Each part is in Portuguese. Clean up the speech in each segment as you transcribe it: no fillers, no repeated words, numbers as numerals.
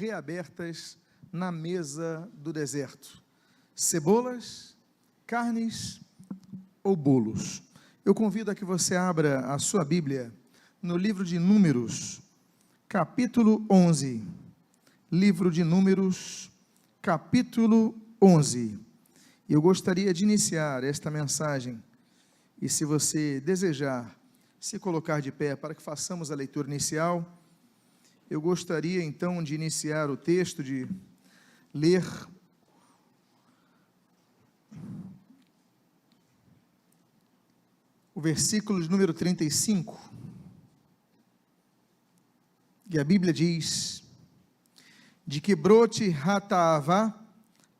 reabertas na mesa do deserto: cebolas, carnes ou bolos? Eu convido a que você abra a sua Bíblia no livro de Números, capítulo 11. Livro de Números, capítulo 11. Eu gostaria de iniciar esta mensagem, e se você desejar se colocar de pé para que façamos a leitura inicial, eu gostaria então de iniciar o texto, de ler o versículo de número 35, e a Bíblia diz: de Quibrote Hataavá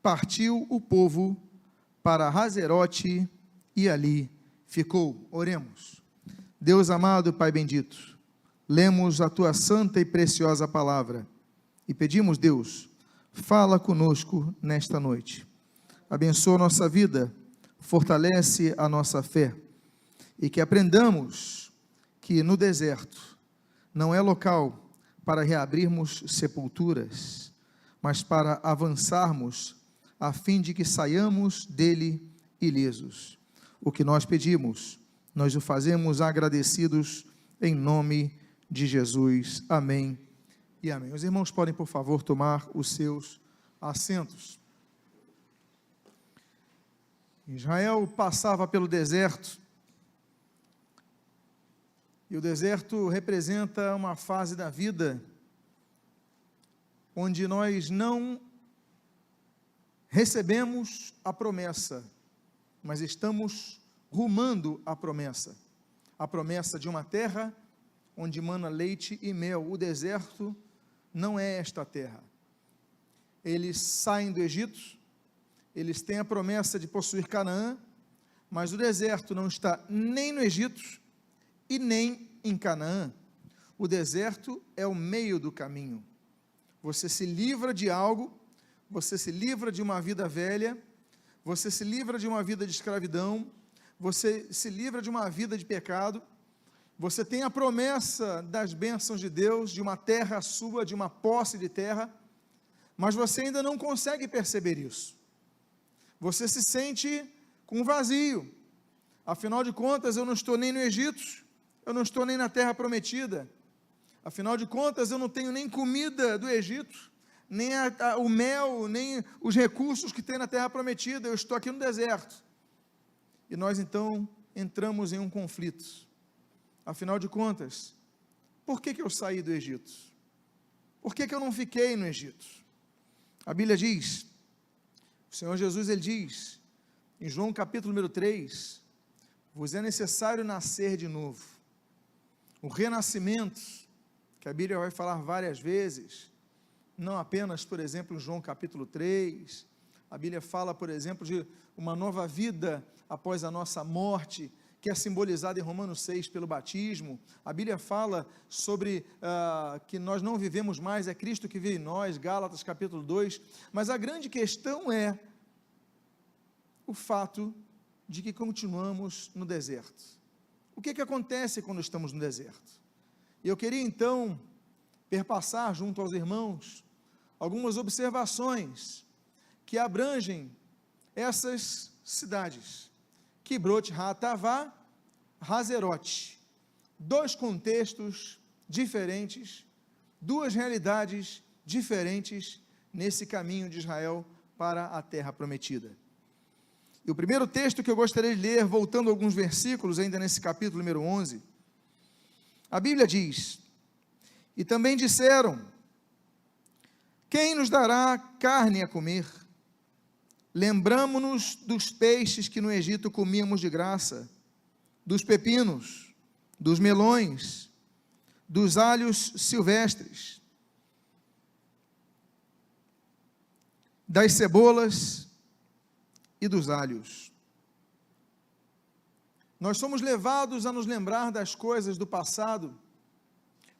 partiu o povo para Hazerote e ali ficou. Oremos. Deus amado, Pai bendito, lemos a Tua santa e preciosa palavra e pedimos, Deus, fala conosco nesta noite. Abençoa a nossa vida, fortalece a nossa fé e que aprendamos que no deserto não é local para reabrirmos sepulturas, mas para avançarmos a fim de que saiamos dele ilesos. O que nós pedimos, nós o fazemos agradecidos em nome de Jesus. Amém e amém. Os irmãos podem, por favor, tomar os seus assentos. Israel passava pelo deserto, e o deserto representa uma fase da vida onde nós não recebemos a promessa, mas estamos rumando a promessa de uma terra onde mana leite e mel. O deserto não é esta terra. Eles saem do Egito, eles têm a promessa de possuir Canaã, mas o deserto não está nem no Egito e nem em Canaã. O deserto é o meio do caminho. Você se livra de algo, você se livra de uma vida velha, você se livra de uma vida de escravidão, você se livra de uma vida de pecado, você tem a promessa das bênçãos de Deus, de uma terra sua, de uma posse de terra, mas você ainda não consegue perceber isso. Você se sente com vazio. Afinal de contas, eu não estou nem no Egito, eu não estou nem na terra prometida. Afinal de contas, eu não tenho nem comida do Egito, nem o mel, nem os recursos que tem na terra prometida. Eu estou aqui no deserto. E nós então entramos em um conflito. Afinal de contas, por que eu saí do Egito? Por que eu não fiquei no Egito? A Bíblia diz, o Senhor Jesus, Ele diz, em João capítulo número 3, vos é necessário nascer de novo. O renascimento, que a Bíblia vai falar várias vezes, não apenas, por exemplo, em João capítulo 3, a Bíblia fala, por exemplo, de uma nova vida após a nossa morte, que é simbolizada em Romanos 6 pelo batismo. A Bíblia fala sobre que nós não vivemos mais, é Cristo que vive em nós, Gálatas capítulo 2, mas a grande questão é o fato de que continuamos no deserto. O que acontece quando estamos no deserto? E eu queria então perpassar junto aos irmãos algumas observações que abrangem essas cidades: Quibrote Hataavá, Hazerote. Dois contextos diferentes, duas realidades diferentes nesse caminho de Israel para a terra prometida. E o primeiro texto que eu gostaria de ler, voltando a alguns versículos, ainda nesse capítulo número 11, a Bíblia diz: e também disseram, quem nos dará carne a comer? Lembramo-nos dos peixes que no Egito comíamos de graça, dos pepinos, dos melões, dos alhos silvestres, das cebolas e dos alhos. Nós somos levados a nos lembrar das coisas do passado,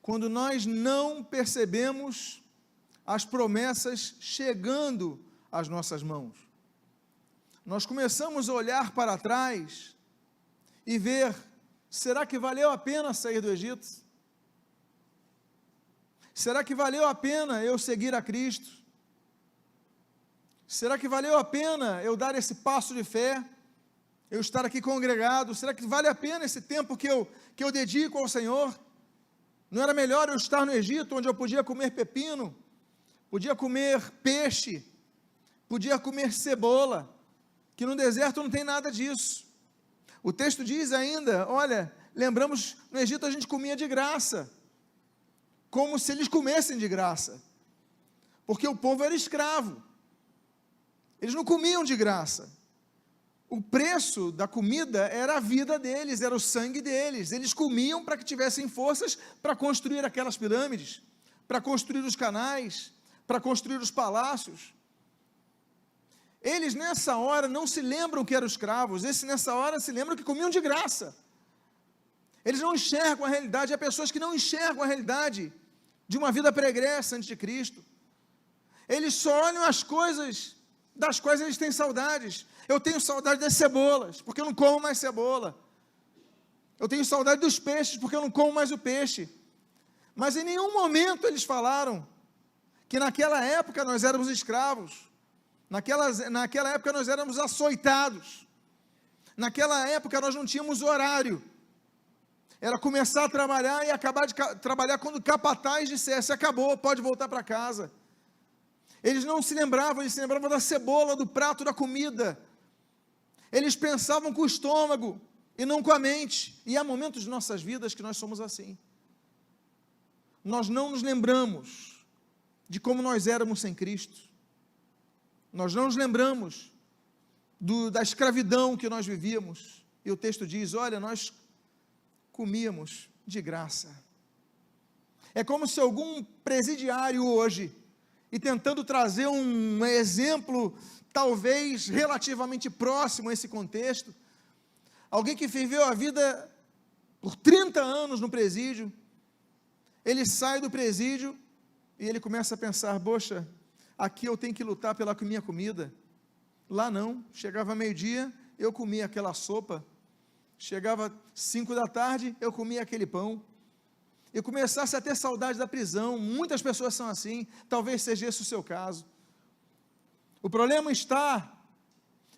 quando nós não percebemos as promessas chegando às nossas mãos. Nós começamos a olhar para trás e ver, será que valeu a pena sair do Egito? Será que valeu a pena eu seguir a Cristo? Será que valeu a pena eu dar esse passo de fé? Eu estar aqui congregado? Será que vale a pena esse tempo que eu dedico ao Senhor? Não era melhor eu estar no Egito, onde eu podia comer pepino, podia comer peixe, podia comer cebola, que no deserto não tem nada disso. O texto diz ainda, olha, lembramos, no Egito a gente comia de graça, como se eles comessem de graça, porque o povo era escravo, eles não comiam de graça. O preço da comida era a vida deles, era o sangue deles. Eles comiam para que tivessem forças para construir aquelas pirâmides, para construir os canais, para construir os palácios. Eles nessa hora não se lembram que eram escravos, eles nessa hora se lembram que comiam de graça. Eles não enxergam a realidade, há pessoas que não enxergam a realidade de uma vida pregressa antes de Cristo. Eles só olham as coisas das quais eles têm saudades. Eu tenho saudade das cebolas, porque eu não como mais cebola. Eu tenho saudade dos peixes, porque eu não como mais o peixe. Mas em nenhum momento eles falaram que naquela época nós éramos escravos. Naquela época nós éramos açoitados. Naquela época nós não tínhamos horário. Era começar a trabalhar e acabar de trabalhar quando o capataz dissesse, acabou, pode voltar para casa. Eles não se lembravam, eles se lembravam da cebola, do prato da comida. Eles pensavam com o estômago e não com a mente. E há momentos de nossas vidas que nós somos assim. Nós não nos lembramos de como nós éramos sem Cristo. Nós não nos lembramos da escravidão que nós vivíamos. E o texto diz, olha, nós comíamos de graça. É como se algum presidiário hoje, e tentando trazer um exemplo, talvez relativamente próximo a esse contexto, alguém que viveu a vida por 30 anos no presídio, ele sai do presídio e ele começa a pensar, poxa, aqui eu tenho que lutar pela minha comida, lá não, chegava meio-dia, eu comia aquela sopa, chegava 5 da tarde, eu comia aquele pão, e começasse a ter saudade da prisão. Muitas pessoas são assim, talvez seja esse o seu caso. O problema está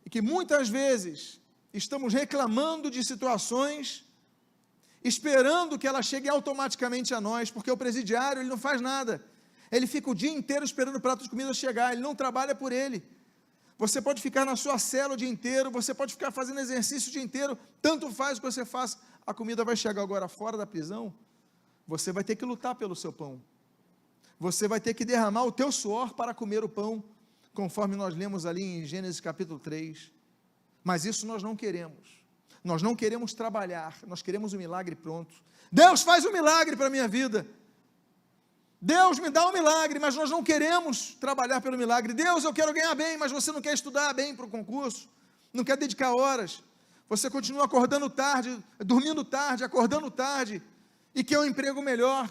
em que muitas vezes estamos reclamando de situações, esperando que elas cheguem automaticamente a nós, porque o presidiário ele não faz nada, ele fica o dia inteiro esperando o prato de comida chegar, ele não trabalha por ele. Você pode ficar na sua cela o dia inteiro, você pode ficar fazendo exercício o dia inteiro, tanto faz o que você faça, a comida vai chegar agora fora da prisão. Você vai ter que lutar pelo seu pão, você vai ter que derramar o teu suor para comer o pão, conforme nós lemos ali em Gênesis capítulo 3, mas isso nós não queremos trabalhar, nós queremos um milagre pronto. Deus faz um milagre para a minha vida, Deus me dá um milagre, mas nós não queremos trabalhar pelo milagre. Deus, eu quero ganhar bem, mas você não quer estudar bem para o concurso, não quer dedicar horas, você continua acordando tarde, dormindo tarde, acordando tarde, e quer um emprego melhor,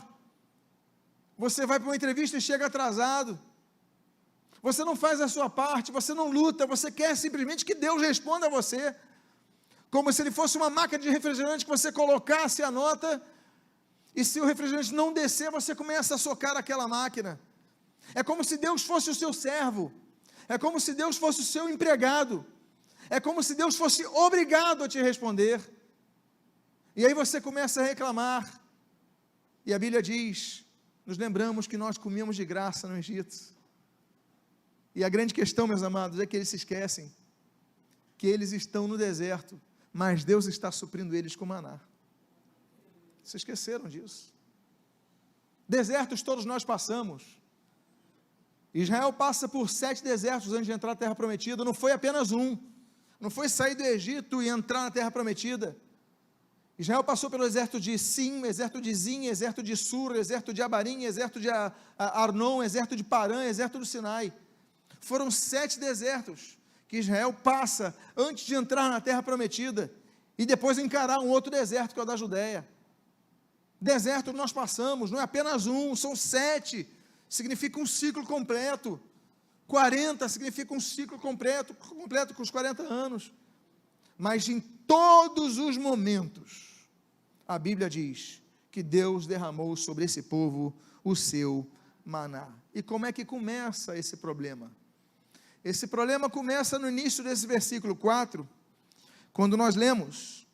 você vai para uma entrevista e chega atrasado, você não faz a sua parte, você não luta, você quer simplesmente que Deus responda a você, como se ele fosse uma máquina de refrigerante que você colocasse a nota, e se o refrigerante não descer, você começa a socar aquela máquina. É como se Deus fosse o seu servo, é como se Deus fosse o seu empregado, é como se Deus fosse obrigado a te responder, e aí você começa a reclamar, e a Bíblia diz, nos lembramos que nós comíamos de graça no Egito, e a grande questão, meus amados, é que eles se esquecem, que eles estão no deserto, mas Deus está suprindo eles com maná. Se esqueceram disso. Desertos todos nós passamos, Israel passa por 7 desertos antes de entrar na terra prometida, não foi apenas um, não foi sair do Egito e entrar na terra prometida, Israel passou pelo exército de Sim, exército de Zin, exército de Sur, exército de Abarim, exército de Arnon, exército de Parã, exército do Sinai. Foram 7 desertos que Israel passa antes de entrar na terra prometida e depois encarar um outro deserto que é o da Judéia. Deserto nós passamos, não é apenas um, são 7, significa um ciclo completo. 40 significa um ciclo completo com os 40 anos. Mas em todos os momentos, a Bíblia diz que Deus derramou sobre esse povo o seu maná. E como é que começa esse problema? Esse problema começa no início desse versículo 4, quando nós lemos: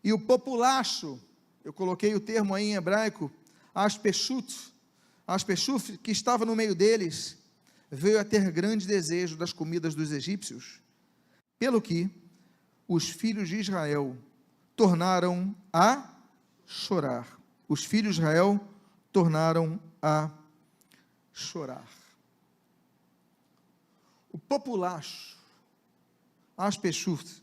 e o populacho, eu coloquei o termo aí em hebraico, Ashpeshut, que estava no meio deles, veio a ter grande desejo das comidas dos egípcios, pelo que os filhos de Israel tornaram a chorar. Os filhos de Israel tornaram a chorar. O populacho, Ashpeshut,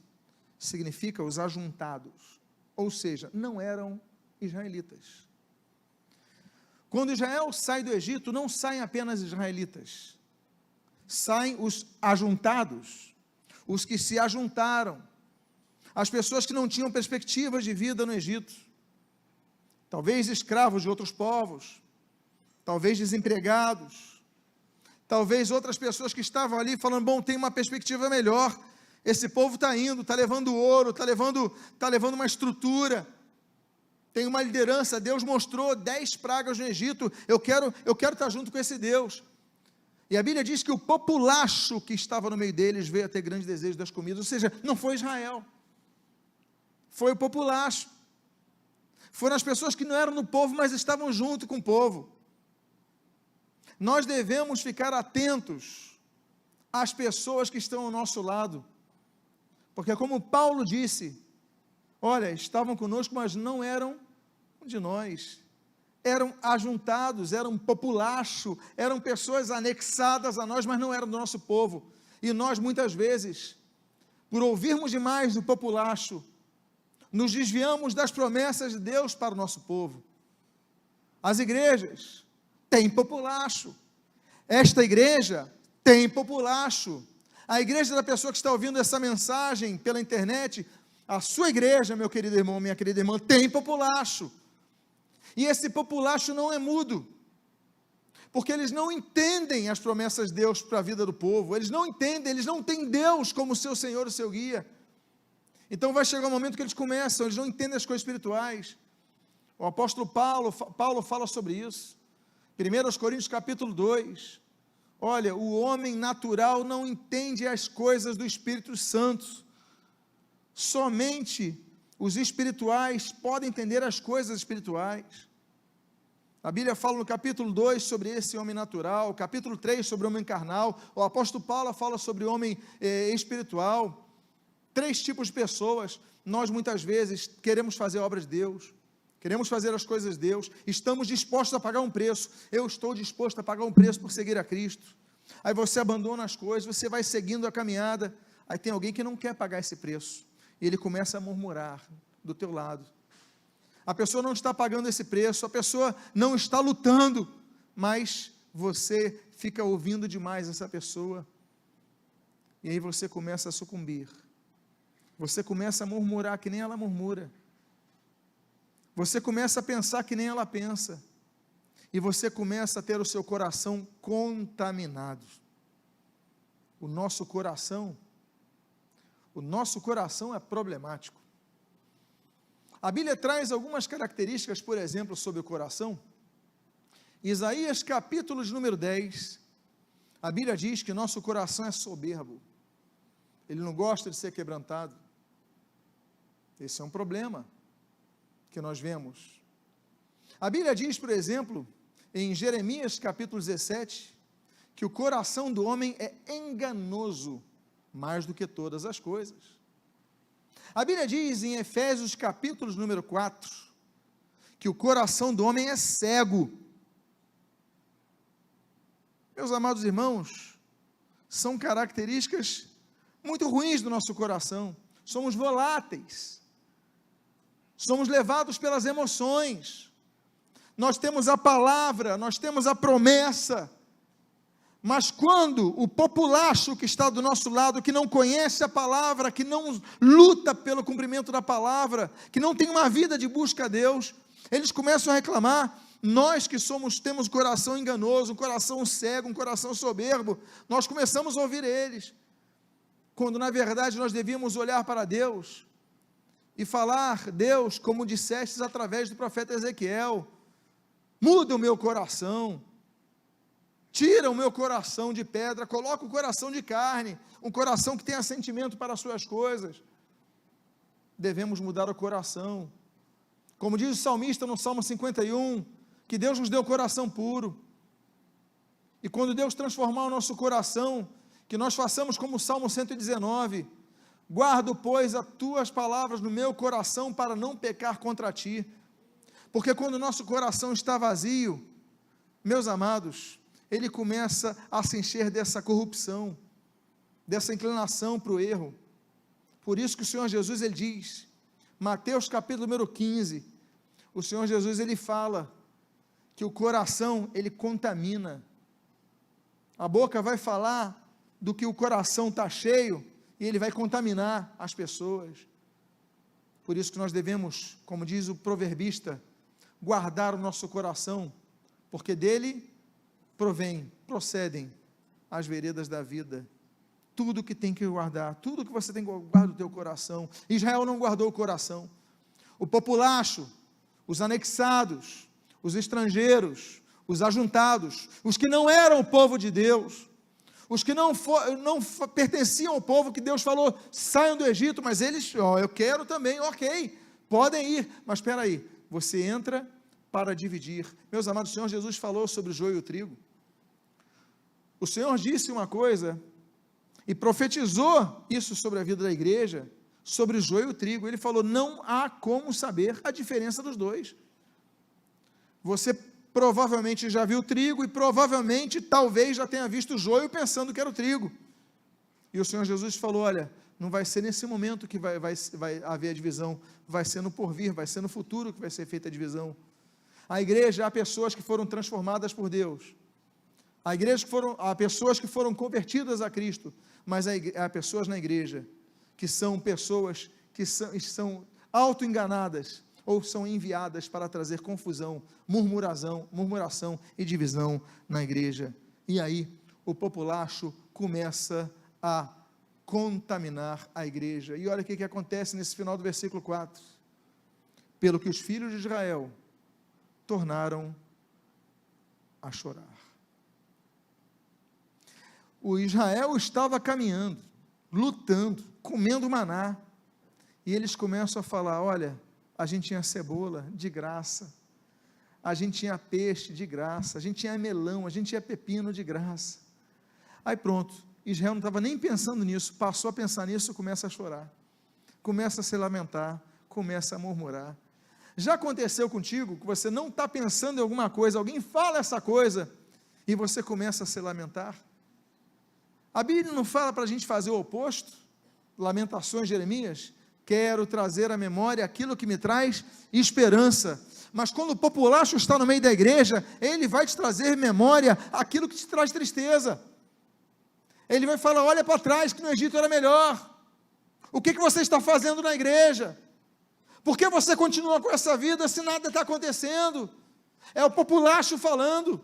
significa os ajuntados, ou seja, não eram israelitas. Quando Israel sai do Egito, não saem apenas israelitas, saem os ajuntados, os que se ajuntaram, as pessoas que não tinham perspectivas de vida no Egito, talvez escravos de outros povos, talvez desempregados, talvez outras pessoas que estavam ali falando: bom, tem uma perspectiva melhor, esse povo está indo, está levando ouro, está levando uma estrutura, tem uma liderança, Deus mostrou 10 pragas no Egito, eu quero estar junto com esse Deus. E a Bíblia diz que o populacho que estava no meio deles veio a ter grande desejo das comidas, ou seja, não foi Israel, foi o populacho, foram as pessoas que não eram do povo, mas estavam junto com o povo. Nós devemos ficar atentos às pessoas que estão ao nosso lado, porque como Paulo disse, olha, estavam conosco, mas não eram de nós, eram ajuntados, eram populacho, eram pessoas anexadas a nós, mas não eram do nosso povo, e nós muitas vezes, por ouvirmos demais do populacho, nos desviamos das promessas de Deus para o nosso povo. As igrejas têm populacho, esta igreja tem populacho, a igreja da pessoa que está ouvindo essa mensagem pela internet, a sua igreja, meu querido irmão, minha querida irmã, tem populacho, e esse populacho não é mudo, porque eles não entendem as promessas de Deus para a vida do povo, eles não entendem, eles não têm Deus como seu Senhor, o seu guia. Então vai chegar um momento que eles não entendem as coisas espirituais. O apóstolo Paulo fala sobre isso, 1 Coríntios capítulo 2, olha, o homem natural não entende as coisas do Espírito Santo, somente os espirituais podem entender as coisas espirituais. A Bíblia fala no capítulo 2 sobre esse homem natural, capítulo 3 sobre o homem carnal, o apóstolo Paulo fala sobre o homem espiritual. 3 tipos de pessoas. Nós muitas vezes queremos fazer a obra de Deus, queremos fazer as coisas de Deus, estamos dispostos a pagar um preço, eu estou disposto a pagar um preço por seguir a Cristo. Aí você abandona as coisas, você vai seguindo a caminhada, aí tem alguém que não quer pagar esse preço, e ele começa a murmurar do teu lado. A pessoa não está pagando esse preço, a pessoa não está lutando, mas você fica ouvindo demais essa pessoa, e aí você começa a sucumbir, você começa a murmurar que nem ela murmura, você começa a pensar que nem ela pensa, e você começa a ter o seu coração contaminado. O nosso coração é problemático. A Bíblia traz algumas características, por exemplo, sobre o coração. Isaías capítulo de número 10, a Bíblia diz que nosso coração é soberbo, ele não gosta de ser quebrantado. Esse é um problema que nós vemos. A Bíblia diz, por exemplo, em Jeremias capítulo 17, que o coração do homem é enganoso, mais do que todas as coisas. A Bíblia diz em Efésios capítulo número 4, que o coração do homem é cego. Meus amados irmãos, são características muito ruins do nosso coração. Somos voláteis, somos levados pelas emoções, nós temos a palavra, nós temos a promessa, mas quando o populacho que está do nosso lado, que não conhece a palavra, que não luta pelo cumprimento da palavra, que não tem uma vida de busca a Deus, eles começam a reclamar. Nós que temos um coração enganoso, um coração cego, um coração soberbo, nós começamos a ouvir eles, quando na verdade nós devíamos olhar para Deus, e falar: Deus, como dissestes através do profeta Ezequiel, muda o meu coração, tira o meu coração de pedra, coloca o coração de carne, um coração que tenha sentimento para as suas coisas. Devemos mudar o coração, como diz o salmista no Salmo 51, que Deus nos deu coração puro, e quando Deus transformar o nosso coração, que nós façamos como o Salmo 119, guardo, pois, as tuas palavras no meu coração, para não pecar contra ti, porque quando o nosso coração está vazio, meus amados, ele começa a se encher dessa corrupção, dessa inclinação para o erro. Por isso que o Senhor Jesus, ele diz, Mateus capítulo número 15, o Senhor Jesus, ele fala, que o coração, ele contamina, a boca vai falar do que o coração está cheio, e ele vai contaminar as pessoas. Por isso que nós devemos, como diz o proverbista, guardar o nosso coração, porque dele procedem as veredas da vida. Tudo que tem que guardar, tudo que você tem que guardar do teu coração. Israel não guardou o coração. O populacho, os anexados, os estrangeiros, os ajuntados, os que não eram o povo de Deus, os que não pertenciam ao povo que Deus falou, saiam do Egito, mas eles, eu quero também, ok, podem ir, mas espera aí, você entra para dividir. Meus amados, o Senhor Jesus falou sobre o joio e o trigo. O Senhor disse uma coisa, e profetizou isso sobre a vida da igreja, sobre o joio e o trigo. Ele falou, não há como saber a diferença dos dois. Você provavelmente já viu o trigo, e provavelmente, talvez já tenha visto o joio, pensando que era o trigo. E o Senhor Jesus falou, olha, não vai ser nesse momento que vai haver a divisão, vai ser no porvir, vai ser no futuro que vai ser feita a divisão. A igreja, há pessoas que foram transformadas por Deus, há pessoas que foram convertidas a Cristo, mas há pessoas na igreja, que são pessoas que são auto-enganadas, ou são enviadas para trazer confusão, murmuração e divisão na igreja. E aí, o populacho começa a contaminar a igreja. E olha o que acontece nesse final do versículo 4. Pelo que os filhos de Israel tornaram a chorar. O Israel estava caminhando, lutando, comendo maná, e eles começam a falar, olha, a gente tinha cebola de graça, a gente tinha peixe de graça, a gente tinha melão, a gente tinha pepino de graça. Aí pronto, Israel não estava nem pensando nisso, passou a pensar nisso, começa a chorar, começa a se lamentar, começa a murmurar. Já aconteceu contigo, que você não está pensando em alguma coisa, alguém fala essa coisa, e você começa a se lamentar? A Bíblia não fala para a gente fazer o oposto? Lamentações, Jeremias, quero trazer à memória aquilo que me traz esperança, mas quando o populacho está no meio da igreja, ele vai te trazer memória aquilo que te traz tristeza, ele vai falar, olha para trás que no Egito era melhor, o que você está fazendo na igreja? Por que você continua com essa vida se nada está acontecendo? É o populacho falando,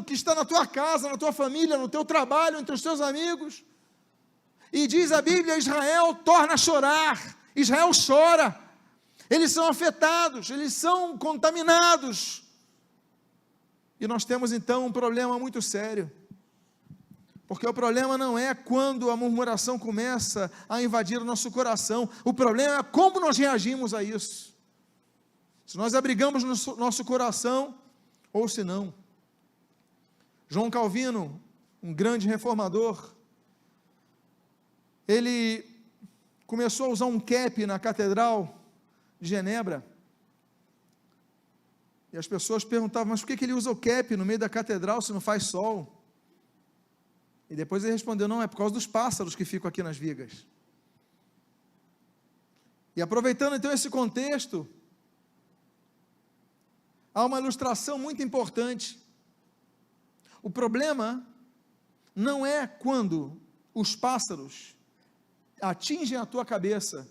que está na tua casa, na tua família, no teu trabalho, entre os teus amigos. E diz a Bíblia, Israel torna a chorar, Israel chora, eles são afetados, eles são contaminados, e nós temos então um problema muito sério, porque o problema não é quando a murmuração começa a invadir o nosso coração, o problema é como nós reagimos a isso, se nós abrigamos no nosso coração, ou se não. João Calvino, um grande reformador, ele começou a usar um cap na catedral de Genebra, e as pessoas perguntavam, mas por que ele usa o cap no meio da catedral se não faz sol? E depois ele respondeu, não, é por causa dos pássaros que ficam aqui nas vigas. E aproveitando então esse contexto, há uma ilustração muito importante. O problema não é quando os pássaros atingem a tua cabeça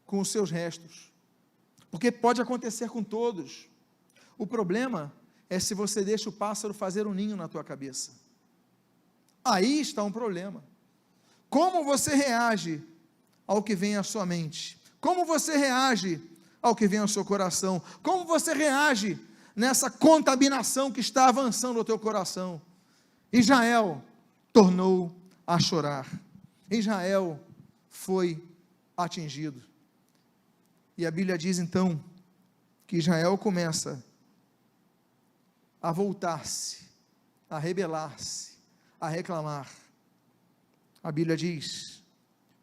com os seus restos, porque pode acontecer com todos. O problema é se você deixa o pássaro fazer um ninho na tua cabeça. Aí está um problema. Como você reage ao que vem à sua mente? Como você reage ao que vem ao seu coração? Como você reage nessa contaminação que está avançando ao teu coração? Israel tornou a chorar. Israel foi atingido. E a Bíblia diz então que Israel começa a voltar-se, a rebelar-se, a reclamar. A Bíblia diz,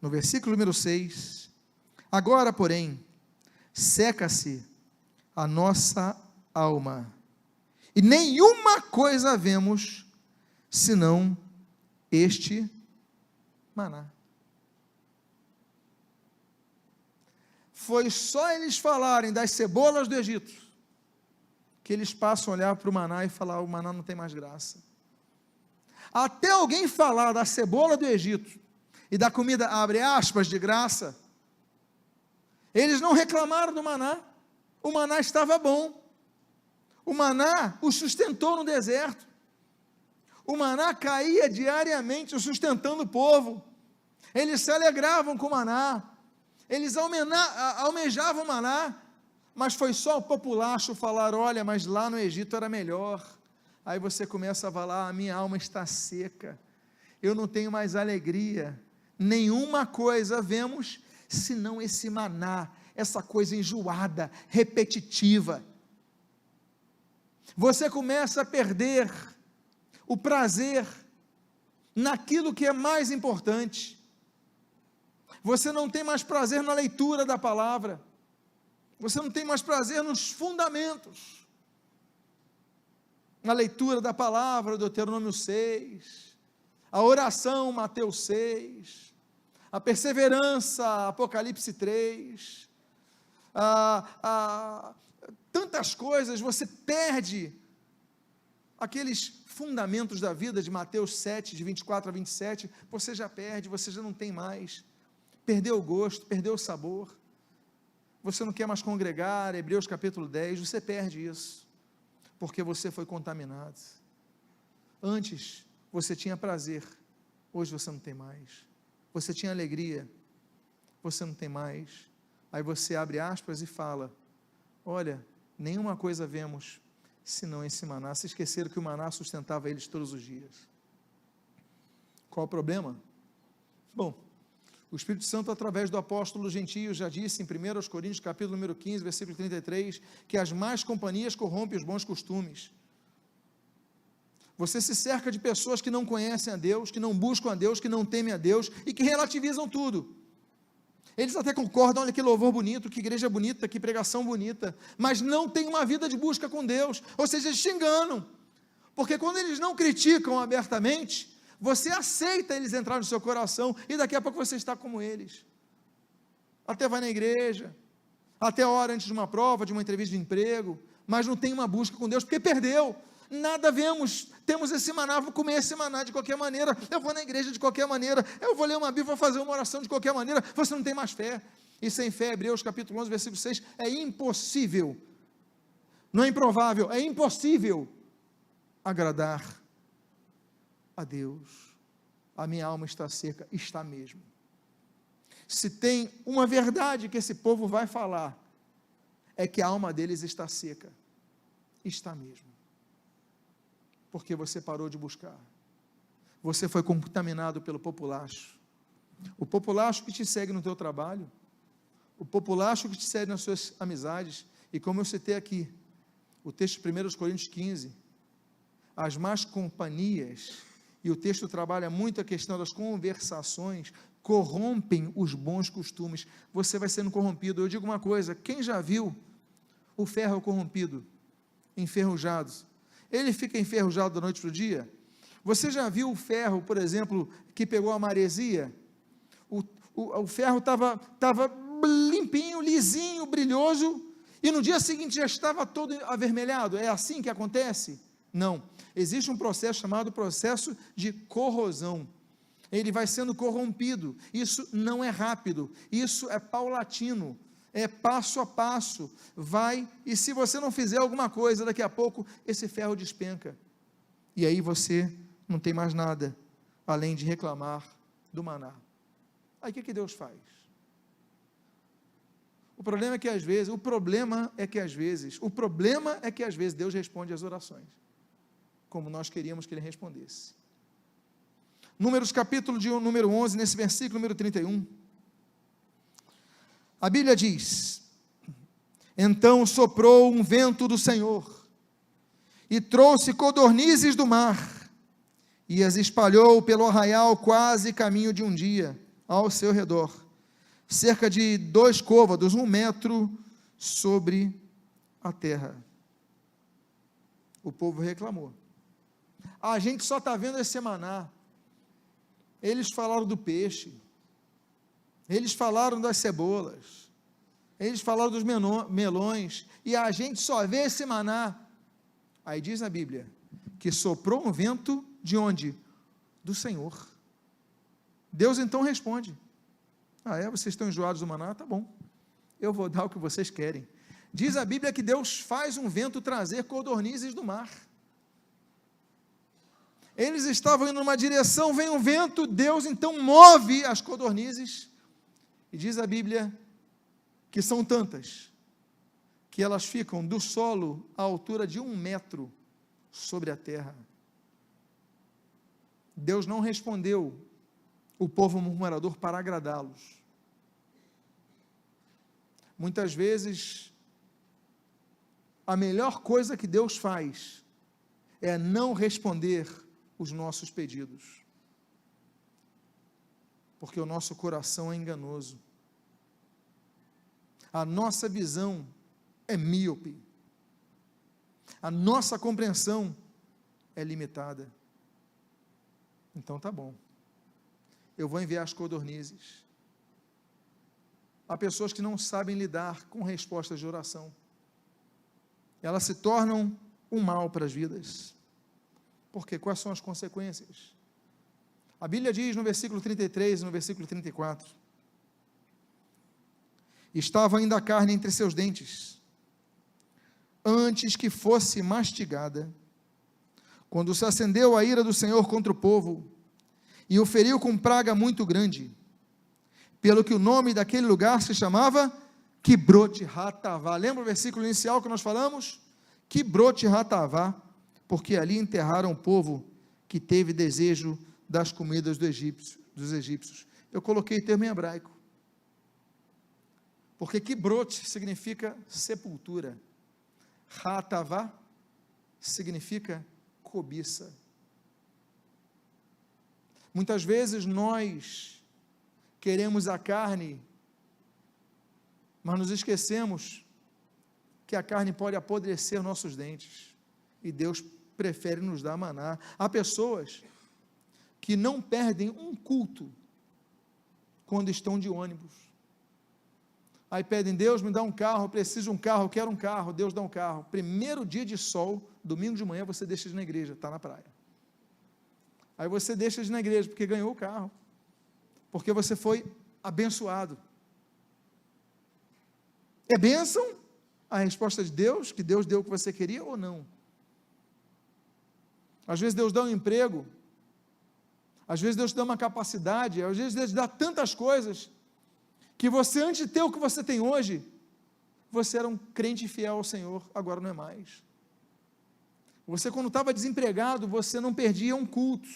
no versículo número 6, agora, porém, seca-se a nossa alma, e nenhuma coisa vemos, senão este maná. Foi só eles falarem das cebolas do Egito, que eles passam a olhar para o maná e falar, o maná não tem mais graça. Até alguém falar da cebola do Egito, e da comida, abre aspas, de graça, eles não reclamaram do maná, o maná estava bom, o maná o sustentou no deserto, o maná caía diariamente sustentando o povo, eles se alegravam com o maná, eles almejavam o maná, mas foi só o populacho falar, olha, mas lá no Egito era melhor. Aí você começa a falar, a minha alma está seca, eu não tenho mais alegria, nenhuma coisa vemos, senão esse maná, essa coisa enjoada, repetitiva. Você começa a perder o prazer naquilo que é mais importante. Você não tem mais prazer na leitura da palavra, você não tem mais prazer nos fundamentos, na leitura da palavra, Deuteronômio 6, a oração, Mateus 6, a perseverança, Apocalipse 3, tantas coisas, você perde aqueles fundamentos da vida de Mateus 7, de 24 a 27, você já perde, você já não tem mais, perdeu o gosto, perdeu o sabor, você não quer mais congregar, Hebreus capítulo 10, você perde isso, porque você foi contaminado. Antes você tinha prazer, hoje você não tem mais. Você tinha alegria, você não tem mais. Aí você abre aspas e fala, olha, nenhuma coisa vemos, senão esse maná. Se esqueceram que o maná sustentava eles todos os dias. Qual o problema? Bom, o Espírito Santo, através do apóstolo gentio, já disse em 1 Coríntios, capítulo número 15, versículo 33, que as más companhias corrompem os bons costumes. Você se cerca de pessoas que não conhecem a Deus, que não buscam a Deus, que não temem a Deus e que relativizam tudo. Eles até concordam, olha que louvor bonito, que igreja bonita, que pregação bonita, mas não tem uma vida de busca com Deus, ou seja, eles te enganam, porque quando eles não criticam abertamente, você aceita eles entrar no seu coração, e daqui a pouco você está como eles, até vai na igreja, até ora antes de uma prova, de uma entrevista de emprego, mas não tem uma busca com Deus, porque perdeu, nada vemos, temos esse maná, vou comer esse maná de qualquer maneira, eu vou na igreja de qualquer maneira, eu vou ler uma Bíblia, vou fazer uma oração de qualquer maneira, você não tem mais fé, e sem fé, Hebreus capítulo 11, versículo 6, é impossível, não é improvável, é impossível agradar a Deus. A minha alma está seca, está mesmo. Se tem uma verdade que esse povo vai falar, é que a alma deles está seca, está mesmo, porque você parou de buscar, você foi contaminado pelo populacho, o populacho que te segue no teu trabalho, o populacho que te segue nas suas amizades, e como eu citei aqui, o texto de 1 Coríntios 15, as más companhias, e o texto trabalha muito a questão das conversações, corrompem os bons costumes, você vai sendo corrompido. Eu digo uma coisa, quem já viu o ferro corrompido, enferrujado, ele fica enferrujado da noite para o dia? Você já viu o ferro, por exemplo, que pegou a maresia? O ferro estava limpinho, lisinho, brilhoso, e no dia seguinte já estava todo avermelhado, é assim que acontece? Não, existe um processo chamado processo de corrosão, ele vai sendo corrompido, isso não é rápido, isso é paulatino, é passo a passo, vai, e se você não fizer alguma coisa, daqui a pouco, esse ferro despenca, e aí você não tem mais nada, além de reclamar do maná. Aí o que Deus faz? O problema é que às vezes Deus responde às orações, como nós queríamos que Ele respondesse. Números capítulo número 11, nesse versículo número 31, a Bíblia diz: então soprou um vento do Senhor, e trouxe codornizes do mar, e as espalhou pelo arraial quase caminho de um dia, ao seu redor, cerca de 2 côvados, 1 metro sobre a terra. O povo reclamou: a gente só está vendo esse maná. Eles falaram do peixe, eles falaram das cebolas, eles falaram dos melões, e a gente só vê esse maná. Aí diz a Bíblia, que soprou um vento de onde? Do Senhor. Deus então responde: vocês estão enjoados do maná? Tá bom, eu vou dar o que vocês querem. Diz a Bíblia que Deus faz um vento trazer codornizes do mar. Eles estavam indo numa direção, vem um vento, Deus então move as codornizes, e diz a Bíblia que são tantas, que elas ficam do solo à altura de 1 metro sobre a terra. Deus não respondeu o povo murmurador para agradá-los. Muitas vezes, a melhor coisa que Deus faz é não responder os nossos pedidos, porque o nosso coração é enganoso, a nossa visão é míope, a nossa compreensão é limitada. Então tá bom, eu vou enviar as codornizes. Há pessoas que não sabem lidar com respostas de oração, elas se tornam um mal para as vidas. Porque quais são as consequências? A Bíblia diz no versículo 33 e no versículo 34: estava ainda a carne entre seus dentes, antes que fosse mastigada, quando se acendeu a ira do Senhor contra o povo, e o feriu com praga muito grande, pelo que o nome daquele lugar se chamava Quibrot Hatavá. Lembra o versículo inicial que nós falamos? Quibrot Hatavá, porque ali enterraram o povo que teve desejo das comidas dos egípcios. Eu coloquei o termo em hebraico, porque Quibrot significa sepultura, Hatavá significa cobiça. Muitas vezes nós queremos a carne, mas nos esquecemos que a carne pode apodrecer nossos dentes, e Deus prefere nos dar maná. Há pessoas que não perdem um culto quando estão de ônibus. Aí pedem: Deus, me dá um carro, preciso de um carro, quero um carro. Deus dá um carro. Primeiro dia de sol, domingo de manhã, você deixa de ir na igreja, está na praia. Aí você deixa de ir na igreja porque ganhou o carro, porque você foi abençoado. É bênção a resposta de Deus, que Deus deu o que você queria ou não? Às vezes Deus dá um emprego, às vezes Deus te dá uma capacidade, às vezes Deus dá tantas coisas, que você, antes de ter o que você tem hoje, você era um crente fiel ao Senhor, agora não é mais. Você, quando estava desempregado, você não perdia um culto,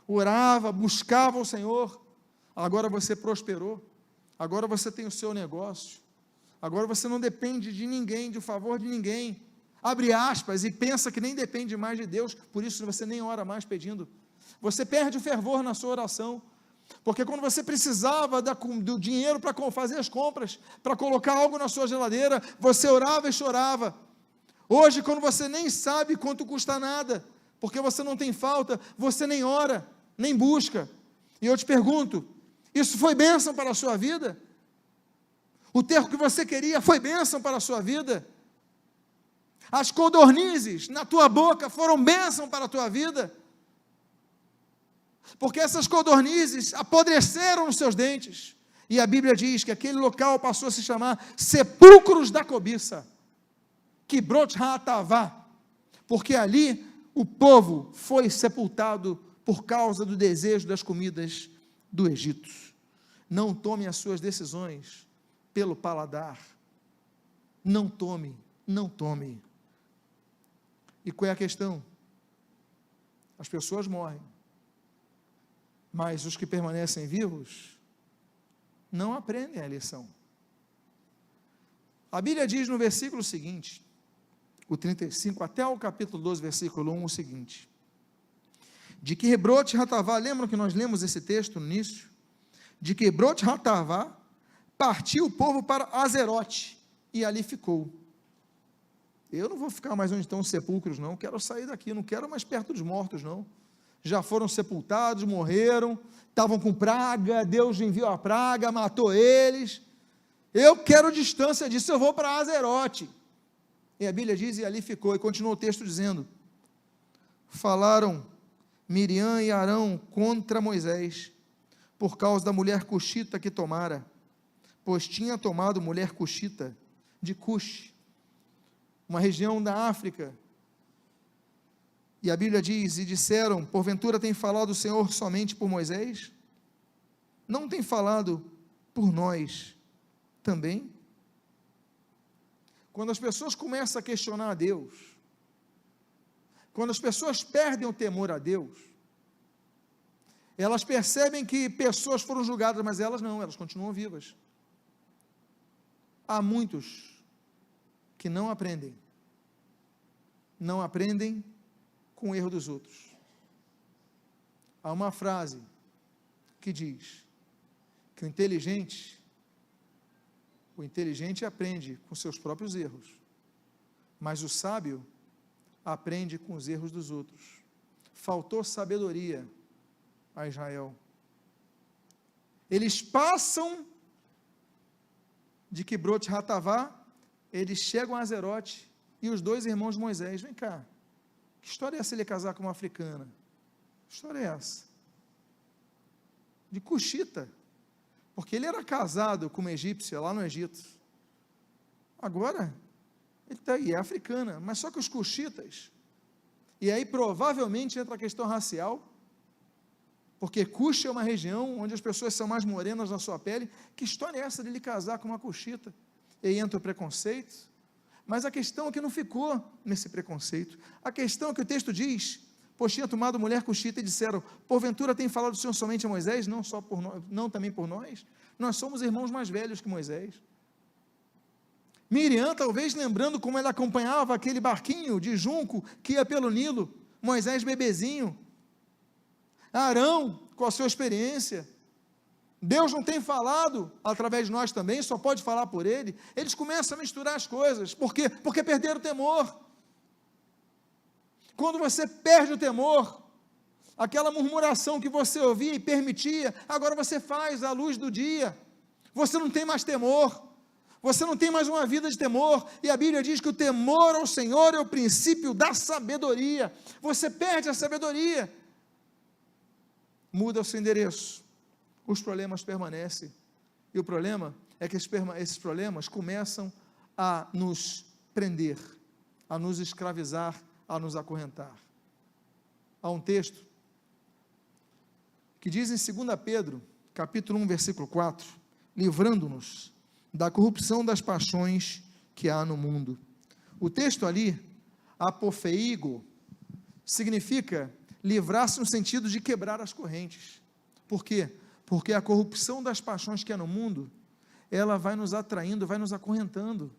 orava, buscava o Senhor, agora você prosperou, agora você tem o seu negócio, agora você não depende de ninguém, de favor de ninguém, abre aspas, e pensa que nem depende mais de Deus, por isso você nem ora mais pedindo. Você perde o fervor na sua oração, porque quando você precisava do dinheiro para fazer as compras, para colocar algo na sua geladeira, você orava e chorava. Hoje, quando você nem sabe quanto custa nada, porque você não tem falta, você nem ora, nem busca. E eu te pergunto, isso foi bênção para a sua vida? O ter o que você queria foi bênção para a sua vida? As codornizes na tua boca foram bênção para a tua vida? Porque essas codornizes apodreceram nos seus dentes, e a Bíblia diz que aquele local passou a se chamar sepulcros da cobiça, Quibrot Hatavá, porque ali o povo foi sepultado por causa do desejo das comidas do Egito. Não tome as suas decisões pelo paladar. Não tome, não tome. E qual é a questão? As pessoas morrem, mas os que permanecem vivos não aprendem a lição. A Bíblia diz no versículo seguinte, o 35, até o capítulo 12, versículo 1, o seguinte: de que Quebrot Hatavá, lembram que nós lemos esse texto no início? De que Quebrot Hatavá partiu o povo para Azerote, e ali ficou. Eu não vou ficar mais onde estão os sepulcros, não, quero sair daqui, não quero mais perto dos mortos, não. Já foram sepultados, morreram, estavam com praga, Deus enviou a praga, matou eles. Eu quero distância disso, eu vou para Azerote. E a Bíblia diz, e ali ficou, e continua o texto dizendo: falaram Miriam e Arão contra Moisés, por causa da mulher cuxita que tomara, pois tinha tomado mulher cuxita de Cush, uma região da África. E a Bíblia diz, e disseram, porventura tem falado o Senhor somente por Moisés? Não tem falado por nós também? Quando as pessoas começam a questionar a Deus, quando as pessoas perdem o temor a Deus, elas percebem que pessoas foram julgadas, mas elas não, elas continuam vivas. Há muitos que não aprendem com o erro dos outros. Há uma frase que diz que o inteligente aprende com seus próprios erros, mas o sábio aprende com os erros dos outros. Faltou sabedoria a Israel. Eles passam de Quebrot Hatavá, eles chegam a Azerote, e os dois irmãos de Moisés, vem cá, que história é essa ele casar com uma africana? Que história é essa? De cuxita, porque ele era casado com uma egípcia lá no Egito, agora ele está aí, é africana, mas só que os cuxitas, e aí provavelmente entra a questão racial, porque Cush é uma região onde as pessoas são mais morenas na sua pele. Que história é essa de ele casar com uma cuxita? E aí entra o preconceito, mas a questão é que não ficou nesse preconceito, a questão é que o texto diz, pois tinha tomado mulher cuxita, e disseram, porventura tem falado o Senhor somente a Moisés, não só por nós, não também por nós somos irmãos mais velhos que Moisés. Miriam, talvez lembrando como ela acompanhava aquele barquinho de junco, que ia pelo Nilo, Moisés bebezinho, Arão, com a sua experiência, Deus não tem falado através de nós também, só pode falar por ele. Eles começam a misturar as coisas, por quê? Porque perderam o temor. Quando você perde o temor, aquela murmuração que você ouvia e permitia, agora você faz à luz do dia, você não tem mais temor, você não tem mais uma vida de temor, e a Bíblia diz que o temor ao Senhor é o princípio da sabedoria. Você perde a sabedoria, muda o seu endereço, os problemas permanecem, e o problema é que esses problemas começam a nos prender, a nos escravizar, a nos acorrentar. Há um texto que diz em 2 Pedro, capítulo 1, versículo 4, livrando-nos da corrupção das paixões que há no mundo. O texto ali, apofeigo, significa livrar-se no sentido de quebrar as correntes. Por quê? Porque a corrupção das paixões que há no mundo, ela vai nos atraindo, vai nos acorrentando.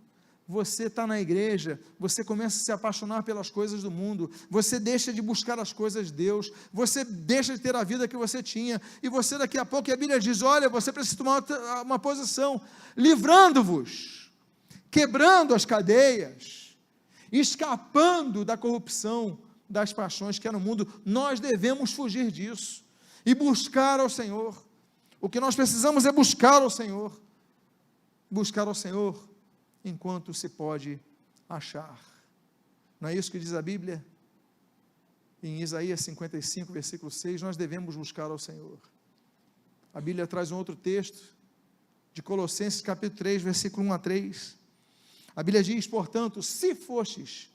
Você está na igreja, você começa a se apaixonar pelas coisas do mundo, você deixa de buscar as coisas de Deus, você deixa de ter a vida que você tinha, e você daqui a pouco, a Bíblia diz, olha, você precisa tomar uma posição, livrando-vos, quebrando as cadeias, escapando da corrupção das paixões que há no mundo. Nós devemos fugir disso, e buscar ao Senhor. O que nós precisamos é buscar ao Senhor, enquanto se pode achar. Não é isso que diz a Bíblia? Em Isaías 55, versículo 6, nós devemos buscar ao Senhor. A Bíblia traz um outro texto, de Colossenses capítulo 3, versículo 1 a 3, a Bíblia diz, portanto, se fostes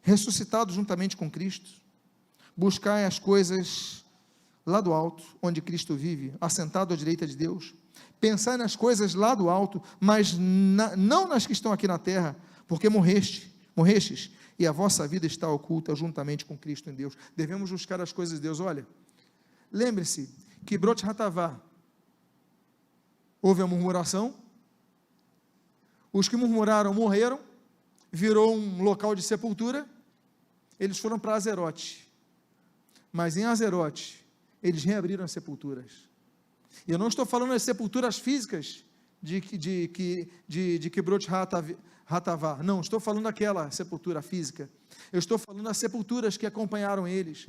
ressuscitados juntamente com Cristo, buscai as coisas lá do alto, onde Cristo vive, assentado à direita de Deus, pensai nas coisas lá do alto, mas não nas que estão aqui na terra, porque morrestes, e a vossa vida está oculta juntamente com Cristo em Deus. Devemos buscar as coisas de Deus. Olha, lembre-se que Kibrot Hatavá, houve a murmuração, os que murmuraram morreram, virou um local de sepultura, eles foram para Azerote, mas em Azerote, eles reabriram as sepulturas. E eu não estou falando das sepulturas físicas de Kibrot Hatavá, não, estou falando daquela sepultura física, eu estou falando das sepulturas que acompanharam eles.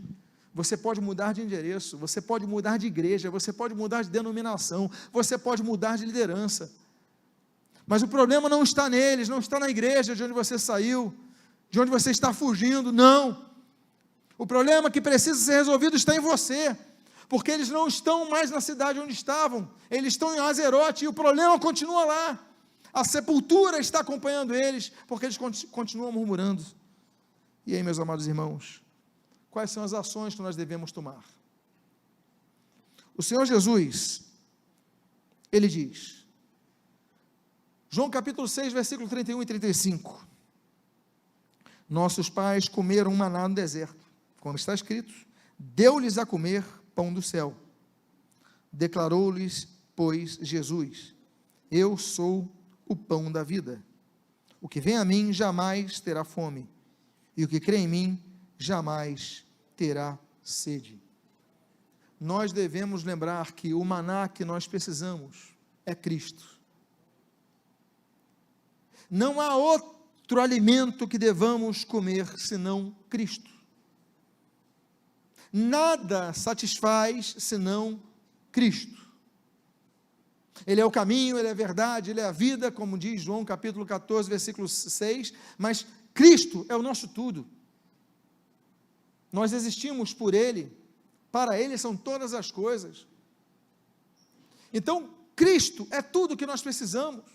Você pode mudar de endereço, você pode mudar de igreja, você pode mudar de denominação, você pode mudar de liderança, mas o problema não está neles, não está na igreja de onde você saiu, de onde você está fugindo, não. O problema que precisa ser resolvido está em você, porque eles não estão mais na cidade onde estavam, eles estão em Azerote, e o problema continua lá, a sepultura está acompanhando eles, porque eles continuam murmurando. E aí, meus amados irmãos, quais são as ações que nós devemos tomar? O Senhor Jesus, Ele diz, João capítulo 6, versículo 31 e 35, nossos pais comeram um maná no deserto, como está escrito, deu-lhes a comer pão do céu, declarou-lhes, pois, Jesus, eu sou o pão da vida, o que vem a mim jamais terá fome, e o que crê em mim jamais terá sede. Nós devemos lembrar que o maná que nós precisamos é Cristo. Não há outro alimento que devamos comer senão Cristo. Nada satisfaz senão Cristo. Ele é o caminho, Ele é a verdade, Ele é a vida, como diz João capítulo 14, versículo 6, mas Cristo é o nosso tudo. Nós existimos por Ele, para Ele são todas as coisas. Então, Cristo é tudo que nós precisamos.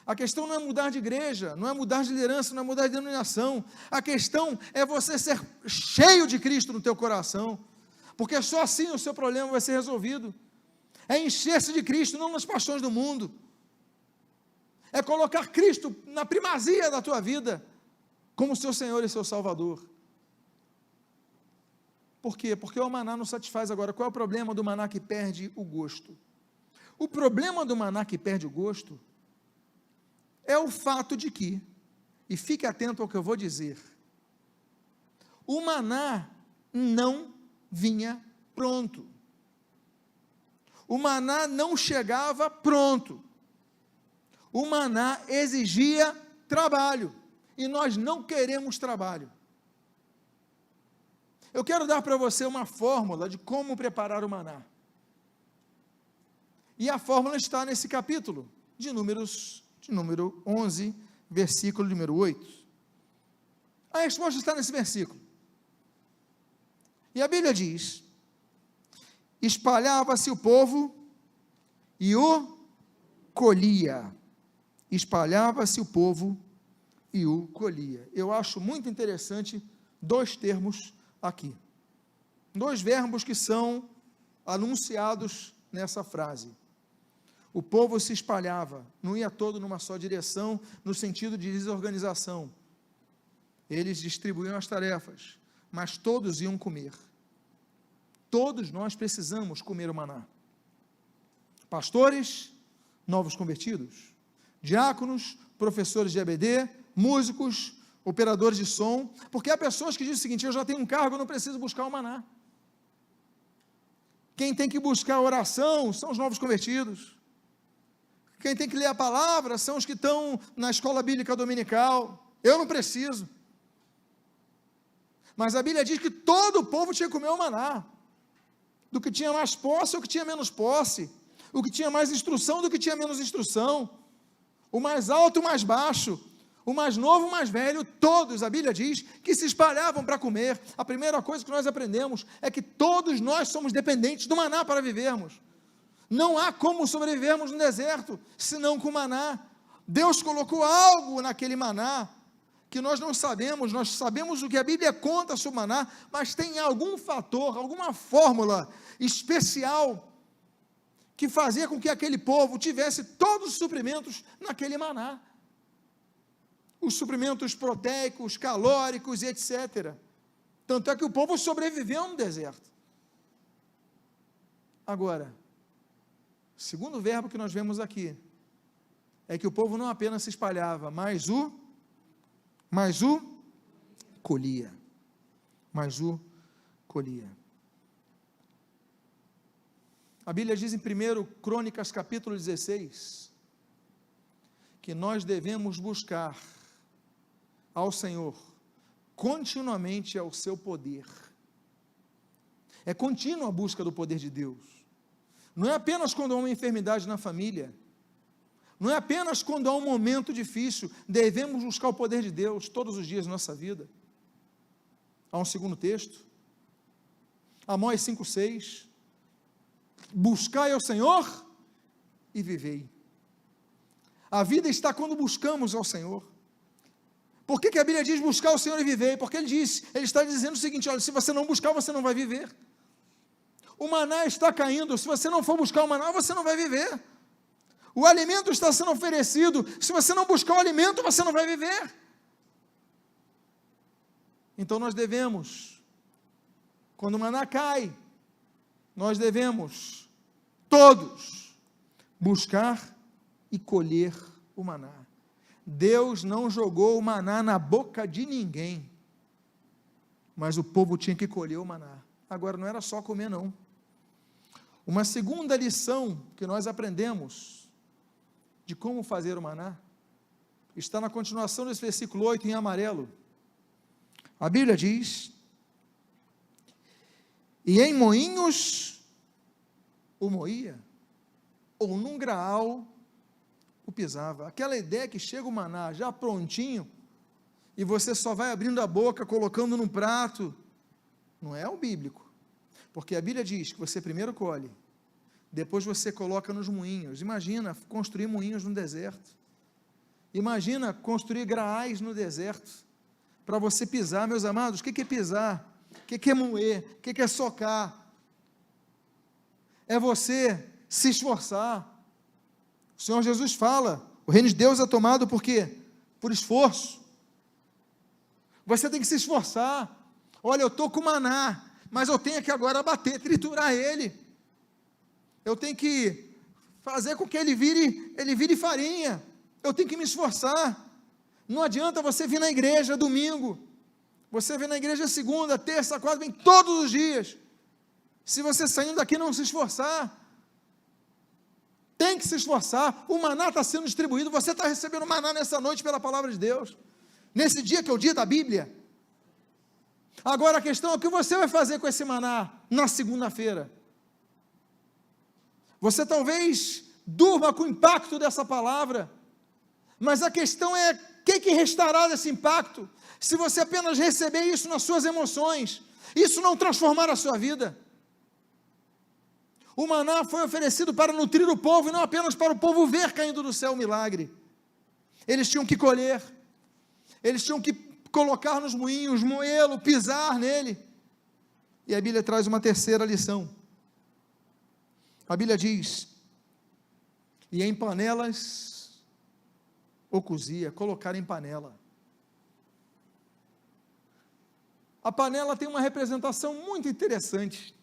A questão não é mudar de igreja, não é mudar de liderança, não é mudar de denominação. A questão é você ser cheio de Cristo no teu coração, porque só assim o seu problema vai ser resolvido. É encher-se de Cristo, não nas paixões do mundo. É colocar Cristo na primazia da tua vida, como seu Senhor e seu Salvador. Por quê? Porque o maná não satisfaz. Agora, qual é o problema do maná que perde o gosto? O problema do maná que perde o gosto é o fato de que, e fique atento ao que eu vou dizer, o maná não vinha pronto. O maná não chegava pronto. O maná exigia trabalho, e nós não queremos trabalho. Eu quero dar para você uma fórmula de como preparar o maná. E a fórmula está nesse capítulo de número 11, versículo número 8. A resposta está nesse versículo. E a Bíblia diz, espalhava-se o povo e o colhia. Espalhava-se o povo e o colhia. Eu acho muito interessante dois termos aqui. Dois verbos que são anunciados nessa frase. O povo se espalhava, não ia todo numa só direção, no sentido de desorganização. Eles distribuíam as tarefas, mas todos iam comer. Todos nós precisamos comer o maná. Pastores, novos convertidos, diáconos, professores de EBD, músicos, operadores de som, porque há pessoas que dizem o seguinte, eu já tenho um cargo, eu não preciso buscar o maná. Quem tem que buscar a oração são os novos convertidos. Quem tem que ler a palavra são os que estão na escola bíblica dominical. Eu não preciso. Mas a Bíblia diz que todo o povo tinha que comer o maná. Do que tinha mais posse ou que tinha menos posse. O que tinha mais instrução do que tinha menos instrução. O mais alto, o mais baixo. O mais novo, o mais velho. Todos, a Bíblia diz, que se espalhavam para comer. A primeira coisa que nós aprendemos é que todos nós somos dependentes do maná para vivermos. Não há como sobrevivermos no deserto, senão com maná. Deus colocou algo naquele maná, que nós não sabemos, nós sabemos o que a Bíblia conta sobre o maná, mas tem algum fator, alguma fórmula especial, que fazia com que aquele povo tivesse todos os suprimentos naquele maná. Os suprimentos proteicos, calóricos e etc. Tanto é que o povo sobreviveu no deserto. Agora, o segundo verbo que nós vemos aqui, é que o povo não apenas se espalhava, mas o colhia. Mas o colhia. A Bíblia diz em 1 Crônicas capítulo 16, que nós devemos buscar ao Senhor, continuamente ao seu poder. É contínua a busca do poder de Deus. Não é apenas quando há uma enfermidade na família, não é apenas quando há um momento difícil, devemos buscar o poder de Deus todos os dias da nossa vida. Há um segundo texto, Amós 5,6, buscai ao Senhor e vivei. A vida está quando buscamos ao Senhor. Por que a Bíblia diz buscar o Senhor e viver? Porque ele está dizendo o seguinte, olha, se você não buscar, você não vai viver. O maná está caindo, se você não for buscar o maná, você não vai viver. O alimento está sendo oferecido, se você não buscar o alimento, você não vai viver. Então nós devemos, quando o maná cai, nós devemos, todos, buscar e colher o maná. Deus não jogou o maná na boca de ninguém, mas o povo tinha que colher o maná. Agora, não era só comer, não. Uma segunda lição que nós aprendemos de como fazer o maná, está na continuação desse versículo 8, em amarelo. A Bíblia diz, e em moinhos o moía, ou num graal o pisava. Aquela ideia que chega o maná já prontinho, e você só vai abrindo a boca, colocando num prato, não é o bíblico, porque a Bíblia diz que você primeiro colhe, depois você coloca nos moinhos. Imagina construir moinhos no deserto, imagina construir graais no deserto, para você pisar. Meus amados, o que é pisar? O que é moer? O que é socar? É você se esforçar. O Senhor Jesus fala, o reino de Deus é tomado por quê? Por esforço. Você tem que se esforçar. Olha, eu estou com maná, mas eu tenho que agora bater, triturar ele. Eu tenho que fazer com que ele vire farinha. Eu tenho que me esforçar. Não adianta você vir na igreja domingo, você vem na igreja segunda, terça, quarta, vem todos os dias. Se você saindo daqui não se esforçar, tem que se esforçar. O maná está sendo distribuído, você está recebendo maná nessa noite pela palavra de Deus, nesse dia que é o dia da Bíblia. Agora a questão é o que você vai fazer com esse maná na segunda-feira. Você talvez durma com o impacto dessa palavra, mas a questão é, o que restará desse impacto, se você apenas receber isso nas suas emoções, isso não transformar a sua vida. O maná foi oferecido para nutrir o povo, e não apenas para o povo ver caindo do céu o milagre. Eles tinham que colher, eles tinham que colocar nos moinhos, moê-lo, pisar nele. E a Bíblia traz uma terceira lição. A Bíblia diz, e em panelas o cozia, colocar em panela. A panela tem uma representação muito interessante,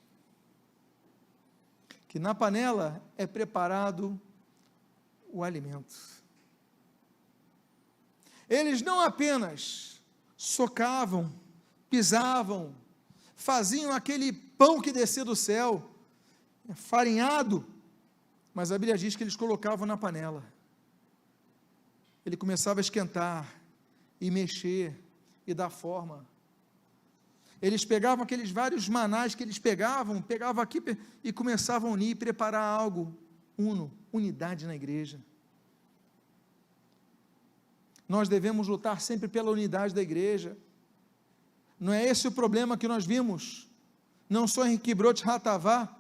que na panela é preparado o alimento. Eles não apenas socavam, pisavam, faziam aquele pão que descia do céu, farinhado, mas a Bíblia diz que eles colocavam na panela. Ele começava a esquentar, e mexer, e dar forma. Eles pegavam aqueles vários manás que eles pegavam aqui e começavam a unir e preparar algo, unidade na igreja. Nós devemos lutar sempre pela unidade da igreja. Não é esse o problema que nós vimos, não só em Kibrot Hatavá,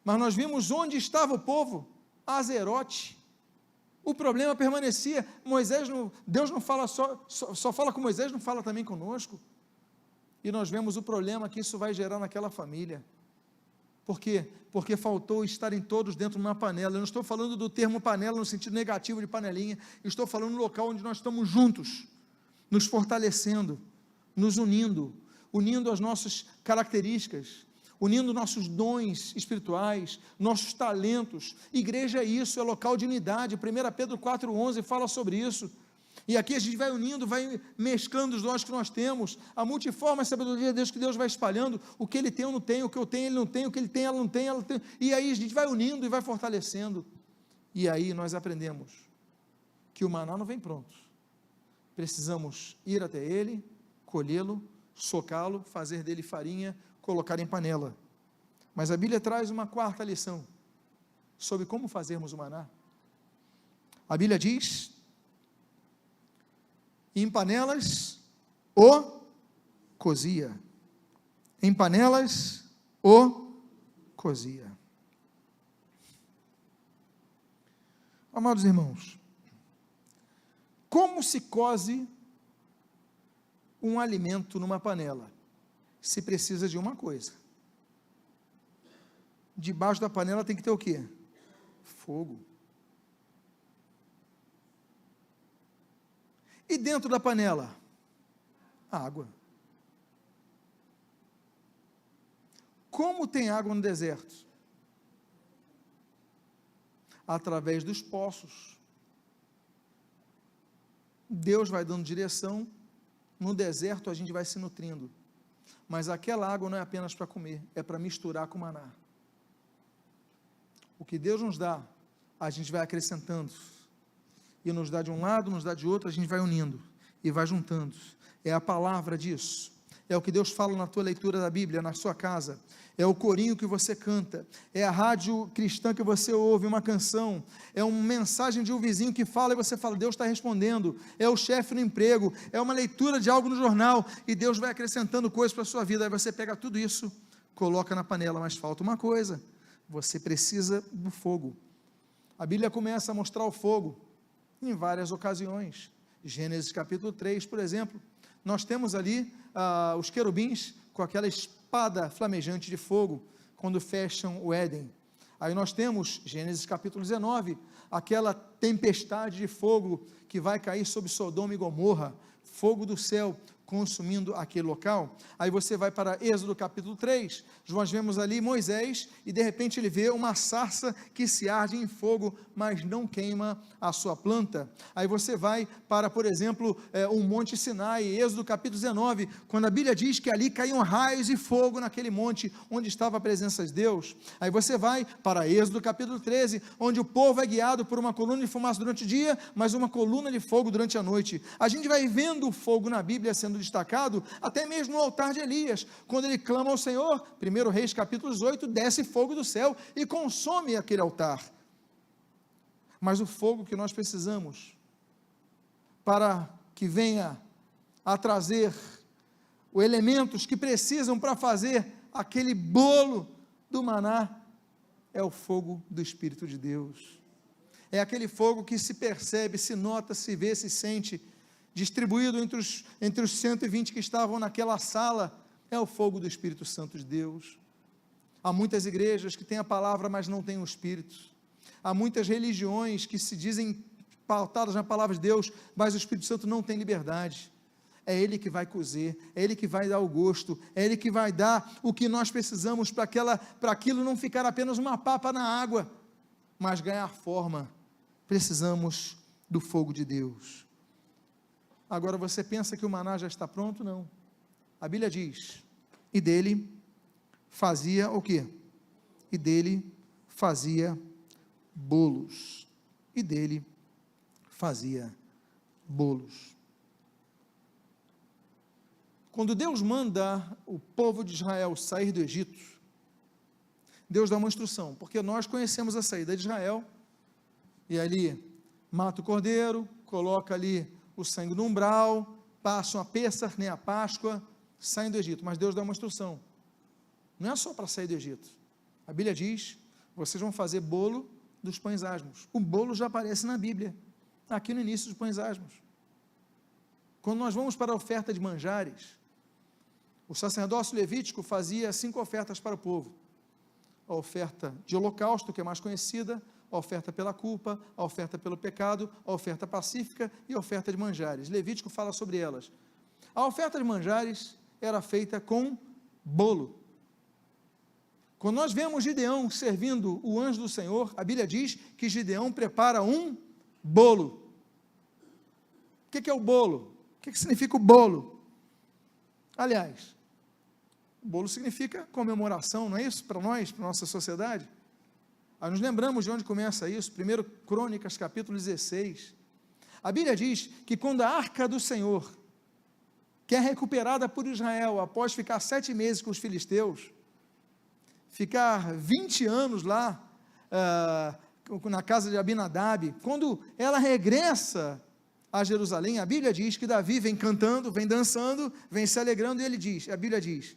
mas nós vimos onde estava o povo, Azerote. O problema permanecia. Deus não fala só fala com Moisés, não fala também conosco. E nós vemos o problema que isso vai gerar naquela família. Por quê? Porque faltou estarem todos dentro de uma panela. Eu não estou falando do termo panela no sentido negativo de panelinha, estou falando do local onde nós estamos juntos, nos fortalecendo, nos unindo as nossas características, unindo nossos dons espirituais, nossos talentos. Igreja é isso, é local de unidade. 1 Pedro 4,11 fala sobre isso. E aqui a gente vai unindo, vai mesclando os dons que nós temos, a multiforme sabedoria de Deus, que Deus vai espalhando, o que Ele tem eu não tenho, o que eu tenho Ele não tem, o que Ele tem ela não tem, e aí a gente vai unindo e vai fortalecendo, e aí nós aprendemos que o maná não vem pronto, precisamos ir até Ele, colhê-lo, socá-lo, fazer dele farinha, colocar em panela. Mas a Bíblia traz uma quarta lição, sobre como fazermos o maná. A Bíblia diz: em panelas o cozia. Em panelas o cozia. Amados irmãos, como se coze um alimento numa panela? Se precisa de uma coisa. Debaixo da panela tem que ter o quê? Fogo. E dentro da panela? Água. Como tem água no deserto? Através dos poços. Deus vai dando direção, no deserto a gente vai se nutrindo. Mas aquela água não é apenas para comer, é para misturar com o maná. O que Deus nos dá, a gente vai acrescentando. E nos dá de um lado, nos dá de outro, a gente vai unindo e vai juntando. É a palavra disso. É o que Deus fala na tua leitura da Bíblia, na sua casa. É o corinho que você canta. É a rádio cristã que você ouve, uma canção. É uma mensagem de um vizinho que fala e você fala, Deus está respondendo. É o chefe no emprego. É uma leitura de algo no jornal e Deus vai acrescentando coisas para a sua vida. Aí você pega tudo isso, coloca na panela, mas falta uma coisa. Você precisa do fogo. A Bíblia começa a mostrar o fogo em várias ocasiões. Gênesis capítulo 3, por exemplo, nós temos ali os querubins com aquela espada flamejante de fogo, quando fecham o Éden. Aí nós temos, Gênesis capítulo 19, aquela tempestade de fogo que vai cair sobre Sodoma e Gomorra, fogo do céu consumindo aquele local. Aí você vai para Êxodo capítulo 3, nós vemos ali Moisés, e de repente ele vê uma sarça que se arde em fogo, mas não queima a sua planta. Aí você vai para, por exemplo, o Monte Sinai, Êxodo capítulo 19, quando a Bíblia diz que ali caíam raios e fogo naquele monte, onde estava a presença de Deus. Aí você vai para Êxodo capítulo 13, onde o povo é guiado por uma coluna de fumaça durante o dia, mas uma coluna de fogo durante a noite. A gente vai vendo o fogo na Bíblia sendo destacado, até mesmo no altar de Elias, quando ele clama ao Senhor, 1 Reis capítulo 18, desce fogo do céu e consome aquele altar. Mas o fogo que nós precisamos, para que venha a trazer os elementos que precisam para fazer aquele bolo do maná, é o fogo do Espírito de Deus. É aquele fogo que se percebe, se nota, se vê, se sente, distribuído entre os 120 que estavam naquela sala, é o fogo do Espírito Santo de Deus. Há muitas igrejas que têm a palavra, mas não têm o Espírito. Há muitas religiões que se dizem pautadas na palavra de Deus, mas o Espírito Santo não tem liberdade. É Ele que vai cozer, é Ele que vai dar o gosto, é Ele que vai dar o que nós precisamos para aquilo não ficar apenas uma papa na água, mas ganhar forma. Precisamos do fogo de Deus. Agora você pensa que o maná já está pronto? Não. A Bíblia diz, e dele fazia o quê? E dele fazia bolos. E dele fazia bolos. Quando Deus manda o povo de Israel sair do Egito, Deus dá uma instrução, porque nós conhecemos a saída de Israel, e ali mata o cordeiro, coloca ali o sangue no umbral, passam a Pêssar, nem a Páscoa, saem do Egito, mas Deus dá uma instrução, não é só para sair do Egito, a Bíblia diz, vocês vão fazer bolo dos pães asmos. O bolo já aparece na Bíblia, aqui no início dos pães asmos. Quando nós vamos para a oferta de manjares, o sacerdócio levítico fazia 5 ofertas para o povo, a oferta de holocausto, que é mais conhecida, a oferta pela culpa, a oferta pelo pecado, a oferta pacífica e a oferta de manjares. Levítico fala sobre elas. A oferta de manjares era feita com bolo. Quando nós vemos Gideão servindo o anjo do Senhor, a Bíblia diz que Gideão prepara um bolo. O que é o bolo? O que significa o bolo? Aliás, o bolo significa comemoração, não é isso? Para nós, para a nossa sociedade. Aí nos lembramos de onde começa isso, 1 Crônicas, capítulo 16. A Bíblia diz que quando a arca do Senhor, que é recuperada por Israel, após ficar 7 meses com os filisteus, ficar 20 anos lá, na casa de Abinadab, quando ela regressa a Jerusalém, a Bíblia diz que Davi vem cantando, vem dançando, vem se alegrando, e a Bíblia diz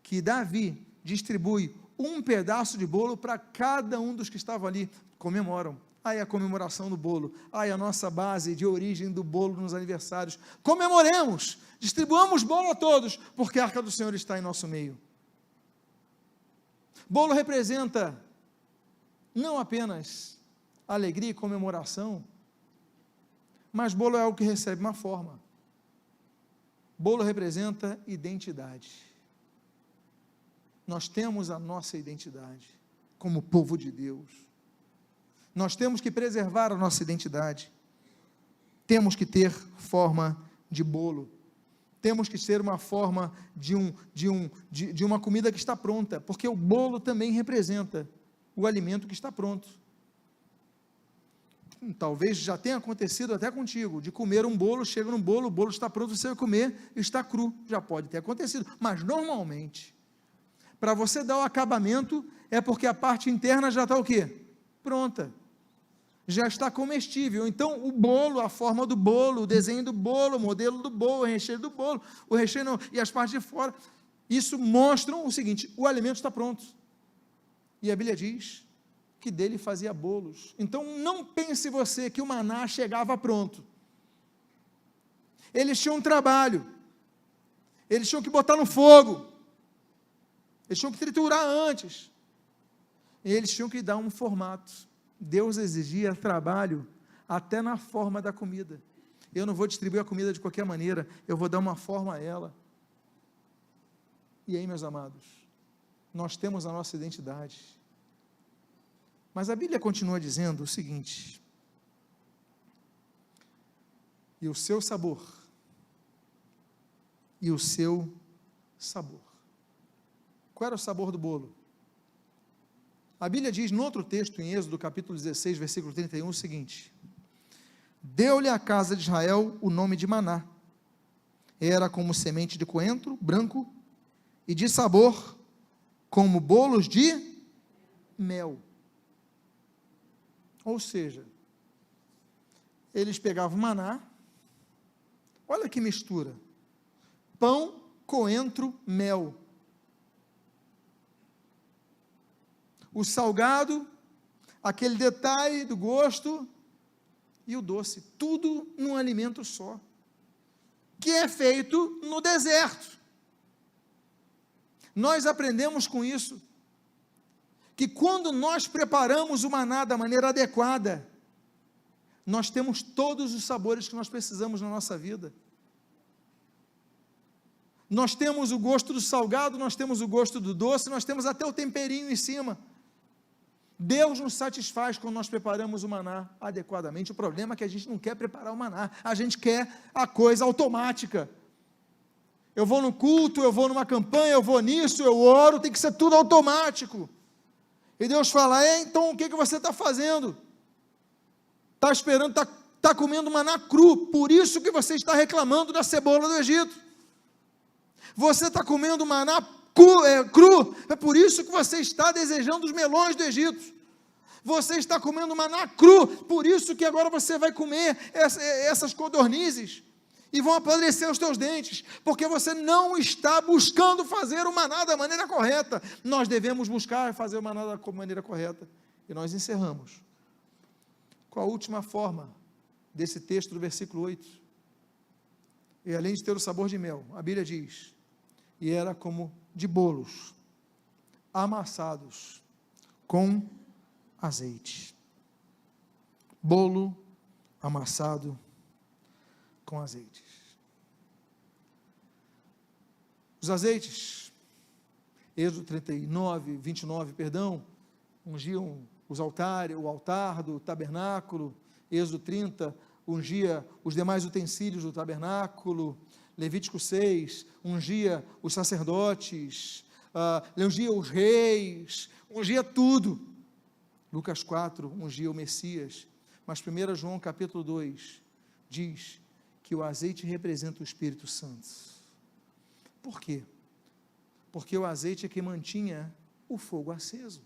que Davi distribui um pedaço de bolo para cada um dos que estavam ali, comemoram. Aí a comemoração do bolo, aí a nossa base de origem do bolo nos aniversários, comemoremos, distribuamos bolo a todos, porque a arca do Senhor está em nosso meio. Bolo representa não apenas alegria e comemoração, mas bolo é algo que recebe uma forma. Bolo representa identidade. Nós temos a nossa identidade como povo de Deus. Nós temos que preservar a nossa identidade. Temos que ter forma de bolo. Temos que ser uma forma de uma comida que está pronta, porque o bolo também representa o alimento que está pronto. Talvez já tenha acontecido até contigo, de comer um bolo, chega num bolo, o bolo está pronto, você vai comer, está cru, já pode ter acontecido, mas normalmente, para você dar o acabamento, é porque a parte interna já está o quê? Pronta, já está comestível. Então o bolo, a forma do bolo, o desenho do bolo, o modelo do bolo, o recheio do bolo, o recheio e as partes de fora, isso mostram o seguinte: o alimento está pronto, e a Bíblia diz que dele fazia bolos. Então não pense você que o maná chegava pronto. Eles tinham um trabalho, eles tinham que botar no fogo, eles tinham que triturar antes, eles tinham que dar um formato. Deus exigia trabalho até na forma da comida. Eu não vou distribuir a comida de qualquer maneira, eu vou dar uma forma a ela. E aí, meus amados, nós temos a nossa identidade. Mas a Bíblia continua dizendo o seguinte: e o seu sabor, e o seu sabor. Qual era o sabor do bolo? A Bíblia diz no outro texto, em Êxodo capítulo 16, versículo 31, o seguinte: deu-lhe a casa de Israel o nome de maná, era como semente de coentro branco, e de sabor como bolos de mel. Ou seja, eles pegavam maná, olha que mistura, pão, coentro, mel, o salgado, aquele detalhe do gosto, e o doce, tudo num alimento só, que é feito no deserto. Nós aprendemos com isso, que quando nós preparamos o maná da maneira adequada, nós temos todos os sabores que nós precisamos na nossa vida. Nós temos o gosto do salgado, nós temos o gosto do doce, nós temos até o temperinho em cima. Deus nos satisfaz quando nós preparamos o maná adequadamente. O problema é que a gente não quer preparar o maná, a gente quer a coisa automática. Eu vou no culto, eu vou numa campanha, eu vou nisso, eu oro, tem que ser tudo automático. E Deus fala: então o que você está fazendo? Está esperando, está comendo maná cru, por isso que você está reclamando da cebola do Egito. Você está comendo maná cru, é por isso que você está desejando os melões do Egito. Você está comendo maná cru, por isso que agora você vai comer essas codornizes, e vão apodrecer os teus dentes, porque você não está buscando fazer o maná da maneira correta. Nós devemos buscar fazer o maná da maneira correta. E nós encerramos com a última forma desse texto do versículo 8. E além de ter o sabor de mel, a Bíblia diz, e era como de bolos amassados com azeite. Bolo amassado com azeite. Os azeites, Êxodo 39, 29, ungiam o altar do tabernáculo. Êxodo 30, ungia os demais utensílios do tabernáculo. Levítico 6, ungia os sacerdotes, ungia os reis, ungia tudo. Lucas 4, ungia o Messias. Mas 1 João capítulo 2, diz que o azeite representa o Espírito Santo. Por quê? Porque o azeite é que mantinha o fogo aceso.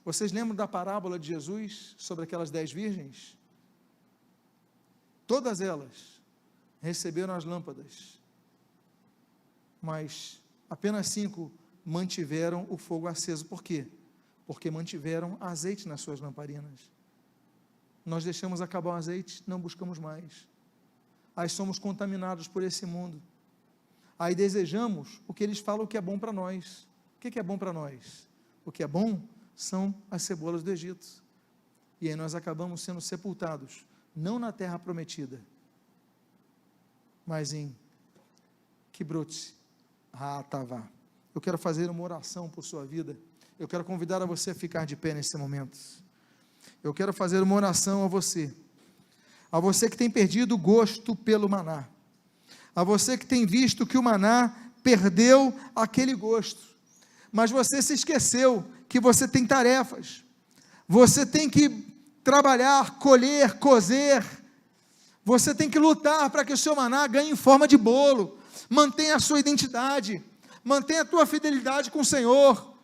Vocês lembram da parábola de Jesus sobre aquelas 10 virgens? Todas elas receberam as lâmpadas, mas apenas 5 mantiveram o fogo aceso. Por quê? Porque mantiveram azeite nas suas lamparinas. Nós deixamos acabar o azeite, não buscamos mais. Aí somos contaminados por esse mundo. Aí desejamos o que eles falam que é bom para nós. O que é bom para nós? O que é bom são as cebolas do Egito. E aí nós acabamos sendo sepultados, não na terra prometida, mas em Kibroth Haatavá. Eu quero fazer uma oração por sua vida. Eu quero convidar a você a ficar de pé nesse momento. Eu quero fazer uma oração a você que tem perdido o gosto pelo maná, a você que tem visto que o maná perdeu aquele gosto, mas você se esqueceu que você tem tarefas, você tem que trabalhar, colher, cozer, você tem que lutar para que o seu maná ganhe em forma de bolo. Mantenha a sua identidade, mantenha a tua fidelidade com o Senhor,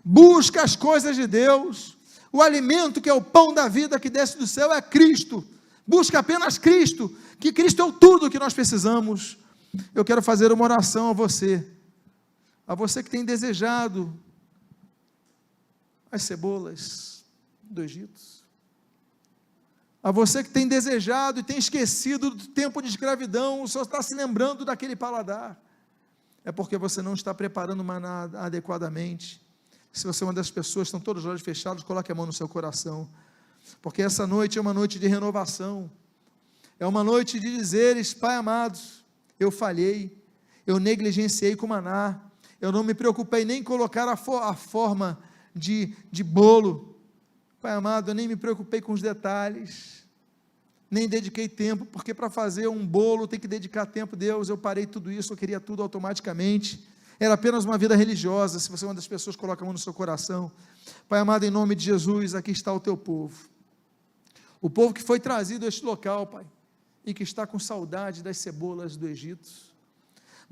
busca as coisas de Deus. O alimento que é o pão da vida que desce do céu é Cristo. Busca apenas Cristo, que Cristo é o tudo que nós precisamos. Eu quero fazer uma oração a você que tem desejado as cebolas do Egito, a você que tem desejado e tem esquecido do tempo de escravidão. O Senhor está se lembrando daquele paladar, é porque você não está preparando o maná adequadamente. Se você é uma das pessoas, estão todos os olhos fechados, coloque a mão no seu coração, porque essa noite é uma noite de renovação, é uma noite de dizeres: Pai amado, eu falhei, eu negligenciei com o maná, eu não me preocupei nem em colocar a forma de bolo, Pai amado, eu nem me preocupei com os detalhes, nem dediquei tempo, porque para fazer um bolo tem que dedicar tempo. Deus, eu parei tudo isso, eu queria tudo automaticamente, era apenas uma vida religiosa. Se você é uma das pessoas, coloca a mão no seu coração. Pai amado, em nome de Jesus, aqui está o teu povo, o povo que foi trazido a este local, Pai, e que está com saudade das cebolas do Egito,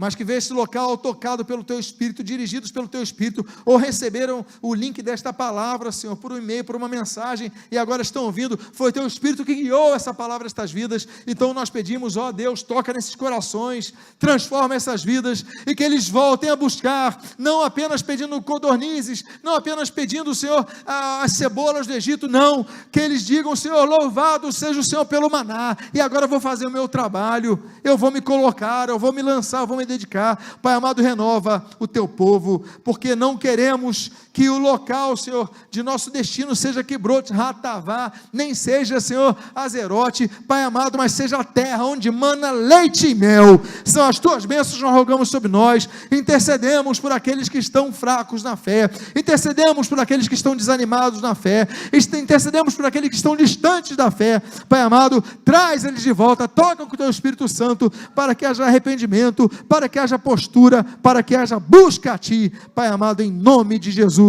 mas que vê este local tocado pelo Teu Espírito, dirigidos pelo Teu Espírito, ou receberam o link desta palavra, Senhor, por um e-mail, por uma mensagem, e agora estão ouvindo. Foi o Teu Espírito que guiou essa palavra, estas vidas. Então nós pedimos, ó Deus, toca nesses corações, transforma essas vidas, e que eles voltem a buscar, não apenas pedindo codornizes, não apenas pedindo, Senhor, as cebolas do Egito, não, que eles digam: Senhor, louvado seja o Senhor pelo maná, e agora eu vou fazer o meu trabalho, eu vou me colocar, eu vou me lançar, eu vou me dedicar. Pai amado, renova o teu povo, porque não queremos que o local, Senhor, de nosso destino seja Kibroth Haatavá, nem seja, Senhor, Azerote, Pai amado, mas seja a terra onde mana leite e mel. São as tuas bênçãos, nós rogamos sobre nós. Intercedemos por aqueles que estão fracos na fé, intercedemos por aqueles que estão desanimados na fé, intercedemos por aqueles que estão distantes da fé. Pai amado, traz eles de volta, toca com o teu Espírito Santo, para que haja arrependimento, para que haja postura, para que haja busca a Ti, Pai amado, em nome de Jesus.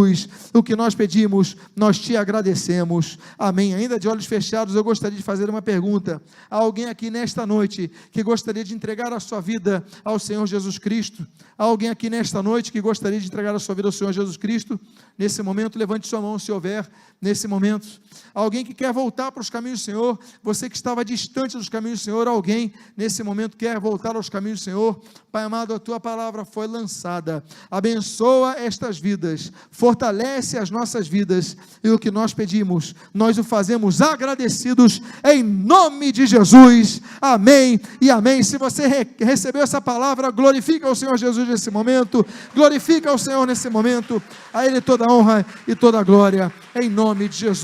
O que nós pedimos, nós Te agradecemos. Amém. Ainda de olhos fechados, eu gostaria de fazer uma pergunta. Há alguém aqui nesta noite que gostaria de entregar a sua vida ao Senhor Jesus Cristo? Há alguém aqui nesta noite que gostaria de entregar a sua vida ao Senhor Jesus Cristo? Nesse momento, levante sua mão, se houver, nesse momento. Alguém que quer voltar para os caminhos do Senhor, você que estava distante dos caminhos do Senhor, alguém nesse momento quer voltar aos caminhos do Senhor? Pai Pai amado, a tua palavra foi lançada, abençoa estas vidas, fortalece as nossas vidas, e o que nós pedimos, nós o fazemos agradecidos, em nome de Jesus, amém e amém. Se você recebeu essa palavra, glorifica o Senhor Jesus nesse momento, glorifica o Senhor nesse momento, a Ele toda a honra e toda a glória, em nome de Jesus.